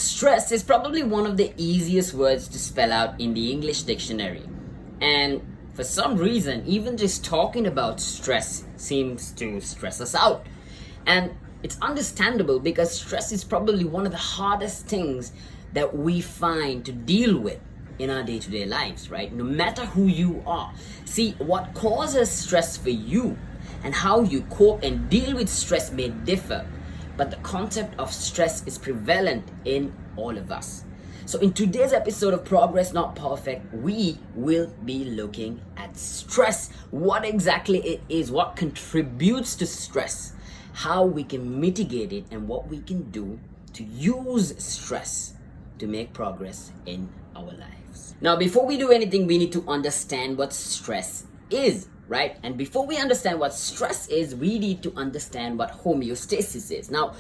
Stress is probably one of the easiest words to spell out in the English dictionary. And for some reason, even just talking about stress seems to stress us out. And it's understandable because stress is probably one of the hardest things that we find to deal with in our day-to-day lives, right? No matter who you are. See, what causes stress for you and how you cope and deal with stress may differ, but the concept of stress is prevalent in all of us. So in today's episode of Progress Not Perfect, we will be looking at stress, what exactly it is, what contributes to stress, how we can mitigate it, and what we can do to use stress to make progress in our lives. Now, before we do anything, we need to understand what stress is, right? And before we understand what stress is, we need to understand what homeostasis is. Now,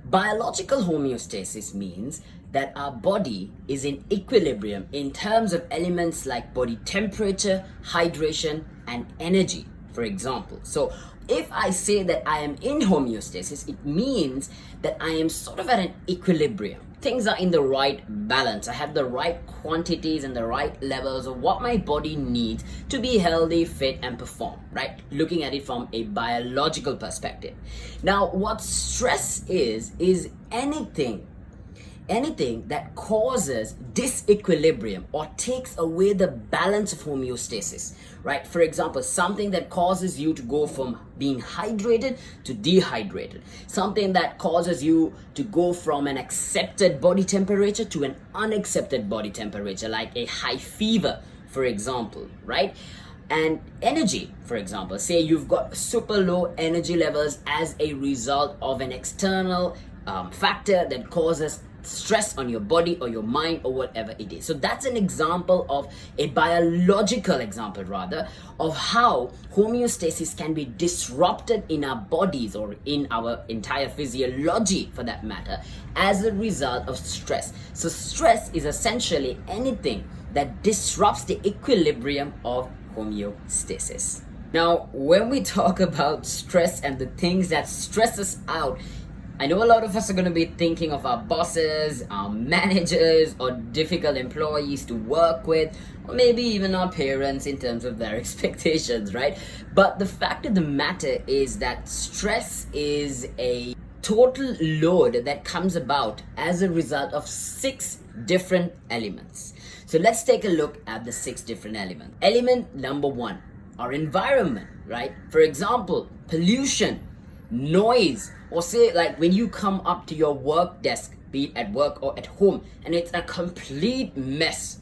biological homeostasis means that our body is in equilibrium in terms of elements like body temperature, hydration, and energy, for example. So if I say that I am in homeostasis, it means that I am sort of at an equilibrium. Things are in the right balance. I have the right quantities and the right levels of what my body needs to be healthy, fit, and perform, right? Looking at it from a biological perspective. Now, what stress is anything that causes disequilibrium or takes away the balance of homeostasis, right? For example, something that causes you to go from being hydrated to dehydrated, something that causes you to go from an accepted body temperature to an unaccepted body temperature, like a high fever, for example, right? And energy, for example, say you've got super low energy levels as a result of an external factor that causes stress on your body or your mind or whatever it is. So that's an example of a biological example rather of how homeostasis can be disrupted in our bodies or in our entire physiology for that matter as a result of stress. So stress is essentially anything that disrupts the equilibrium of homeostasis. Now, when we talk about stress and the things that stress us out, I know a lot of us are going to be thinking of our bosses, our managers, or difficult employees to work with, or maybe even our parents in terms of their expectations, right? But the fact of the matter is that stress is a total load that comes about as a result of 6 different elements. So let's take a look at the 6 different elements. Element number 1, our environment, right? For example, pollution, noise, or say like when you come up to your work desk, be it at work or at home, and it's a complete mess,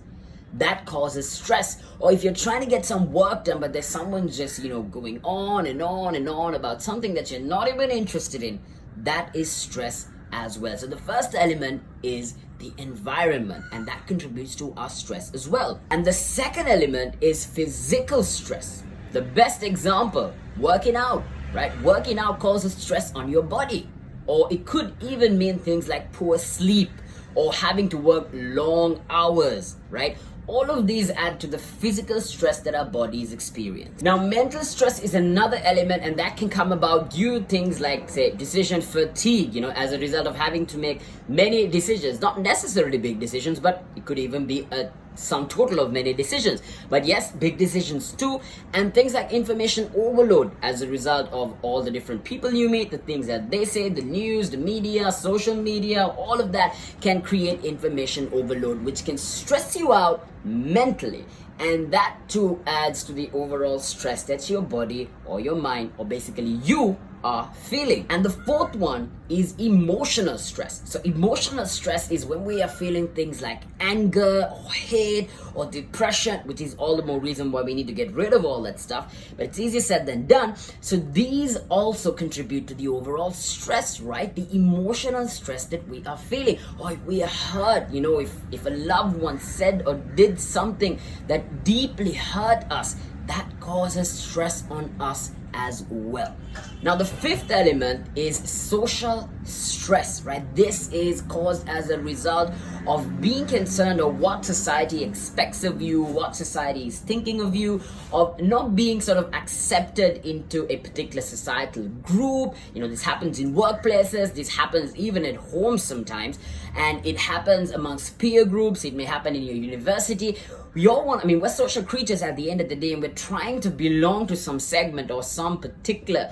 that causes stress. Or if you're trying to get some work done but there's someone just going on and on and on about something that you're not even interested in, that is stress as well. So the first element is the environment, and that contributes to our stress as well. And the second element is physical stress. The best example, working out, right? Working out causes stress on your body. Or it could even mean things like poor sleep or having to work long hours, right? All of these add to the physical stress that our bodies experience. Now, mental stress is another element, and that can come about due to things like, say, decision fatigue, as a result of having to make many decisions, not necessarily big decisions, but it could even be a sum total of many decisions. But yes, big decisions too, and things like information overload as a result of all the different people you meet, the things that they say, the news, the media, social media, all of that can create information overload, which can stress you out mentally. And that too adds to the overall stress that your body or your mind or basically you are feeling. And the fourth one is emotional stress. So emotional stress is when we are feeling things like anger or hate or depression, which is all the more reason why we need to get rid of all that stuff. But it's easier said than done. So these also contribute to the overall stress, right? The emotional stress that we are feeling. Or if we are hurt, if a loved one said or did something that deeply hurt us, that causes stress on us as well. Now, the fifth element is social stress, right? This is caused as a result of being concerned of what society expects of you, what society is thinking of you, of not being sort of accepted into a particular societal group. This happens in workplaces, this happens even at home sometimes, and it happens amongst peer groups, it may happen in your university. We're social creatures at the end of the day, and we're trying to belong to some segment or some particular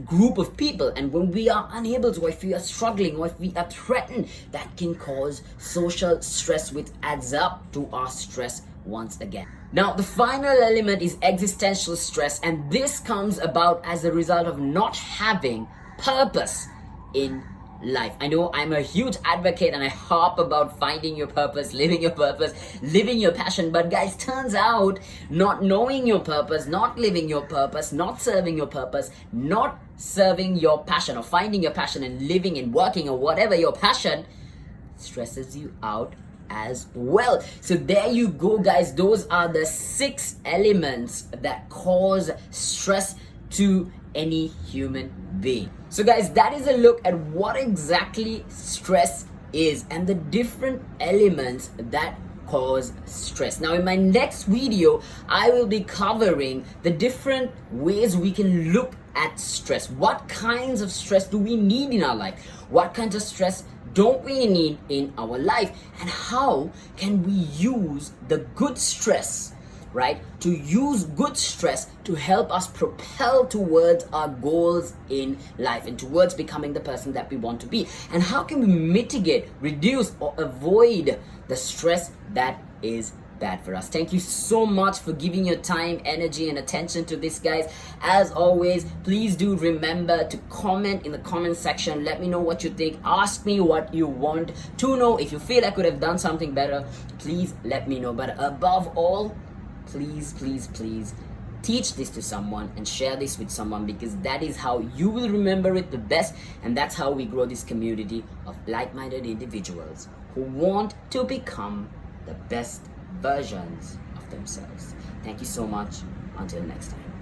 group of people. And when we are unable to, or if we are struggling, or if we are threatened, that can cause social stress, which adds up to our stress once again. Now, the final element is existential stress, and this comes about as a result of not having purpose in life. I know I'm a huge advocate and I harp about finding your purpose, living your passion, but guys, turns out not knowing your purpose, not living your purpose, not serving your purpose, not serving your passion, or finding your passion and living and working or whatever your passion stresses you out as well. So there you go, guys. Those are the 6 elements that cause stress to any human being. So guys, that is a look at what exactly stress is and the different elements that cause stress. Now in my next video, I will be covering the different ways we can look at stress. What kinds of stress do we need in our life? What kinds of stress don't we need in our life? And how can we use the good stress, right? To use good stress to help us propel towards our goals in life and towards becoming the person that we want to be. And how can we mitigate, reduce, or avoid the stress that is bad for us? Thank you so much for giving your time, energy, and attention to this, guys. As always, please do remember to comment in the comment section. Let me know what you think. Ask me what you want to know. If you feel I could have done something better, please let me know. But above all, please teach this to someone and share this with someone, because that is how you will remember it the best, and that's how we grow this community of like-minded individuals who want to become the best versions of themselves. Thank you so much. Until next time.